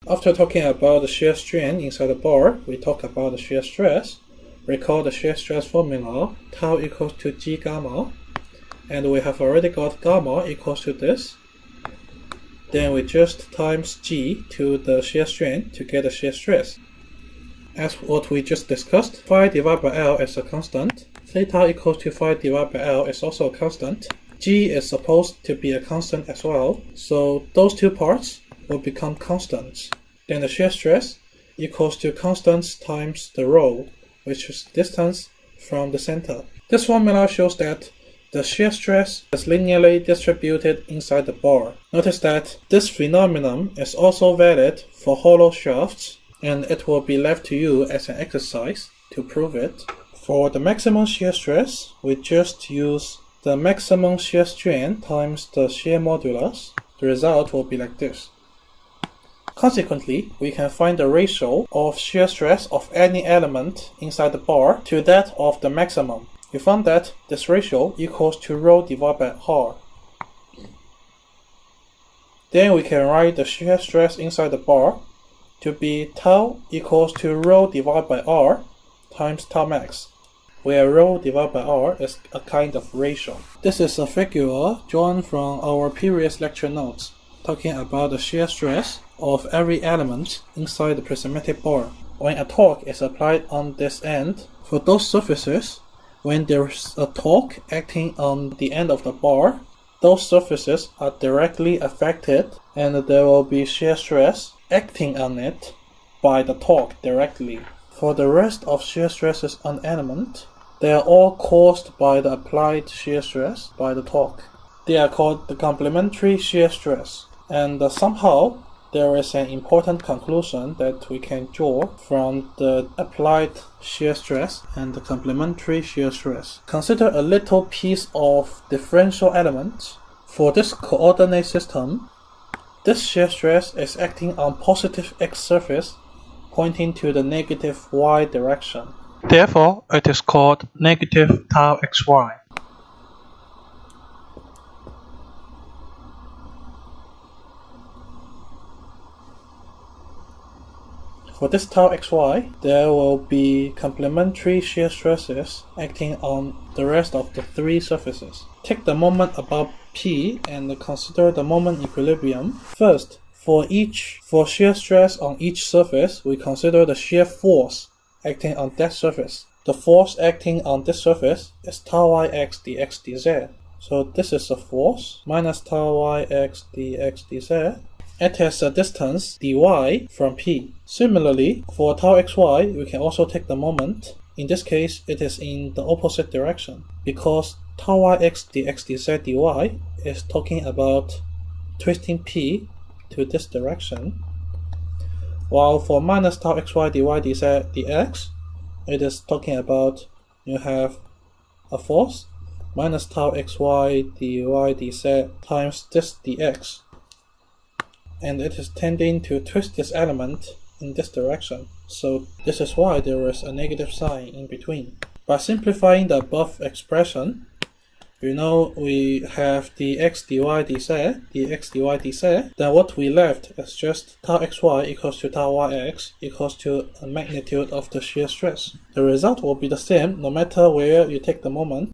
After talking about the shear strain inside the bar, we talk about the shear stress. Recall the shear stress formula, tau equals to G gamma, and we have already got gamma equals to this. Then we just times G to the shear strain to get the shear stress. As what we just discussed, phi divided by L is a constant, theta equals to phi divided by L is also a constant, G is supposed to be a constant as well, so those two parts will become constants. Then the shear stress equals to constants times the rho, which is distance from the center. This formula shows that the shear stress is linearly distributed inside the bar. Notice that this phenomenon is also valid for hollow shafts, and it will be left to you as an exercise to prove it. For the maximum shear stress, we just use the maximum shear strain times the shear modulus. The result will be like this. Consequently, we can find the ratio of shear stress of any element inside the bar to that of the maximum. We found that this ratio equals to rho divided by r. Then we can write the shear stress inside the bar to be tau equals to rho divided by r times tau max, where rho divided by r is a kind of ratio. This is a figure drawn from our previous lecture notes, talking about the shear stress of every element inside the prismatic bar. When a torque is applied on this end, for those surfaces, when there's a torque acting on the end of the bar, those surfaces are directly affected and there will be shear stress acting on it by the torque directly. For the rest of shear stresses on element, they are all caused by the applied shear stress by the torque. They are called the complementary shear stress. And somehow there is an important conclusion that we can draw from the applied shear stress and the complementary shear stress. Consider a little piece of differential element. For this coordinate system, this shear stress is acting on positive x surface pointing to the negative y direction. Therefore, it is called negative tau xy. For this tau xy, there will be complementary shear stresses acting on the rest of the three surfaces. Take the moment above P and consider the moment equilibrium. First, for shear stress on each surface, we consider the shear force acting on that surface. The force acting on this surface is tau yx dx dz. So this is the force minus tau yx dx dz. It has a distance dy from P. Similarly, for tau xy, we can also take the moment. In this case, it is in the opposite direction, because tau yx dx dz dy is talking about twisting P to this direction, while for minus tau xy dy dz dx, it is talking about you have a force minus tau xy dy dz times this dx. And it is tending to twist this element in this direction. So this is why there is a negative sign in between. By simplifying the above expression, you know we have dx dy dz, then what we left is just tau xy equals to tau yx equals to a magnitude of the shear stress. The result will be the same no matter where you take the moment.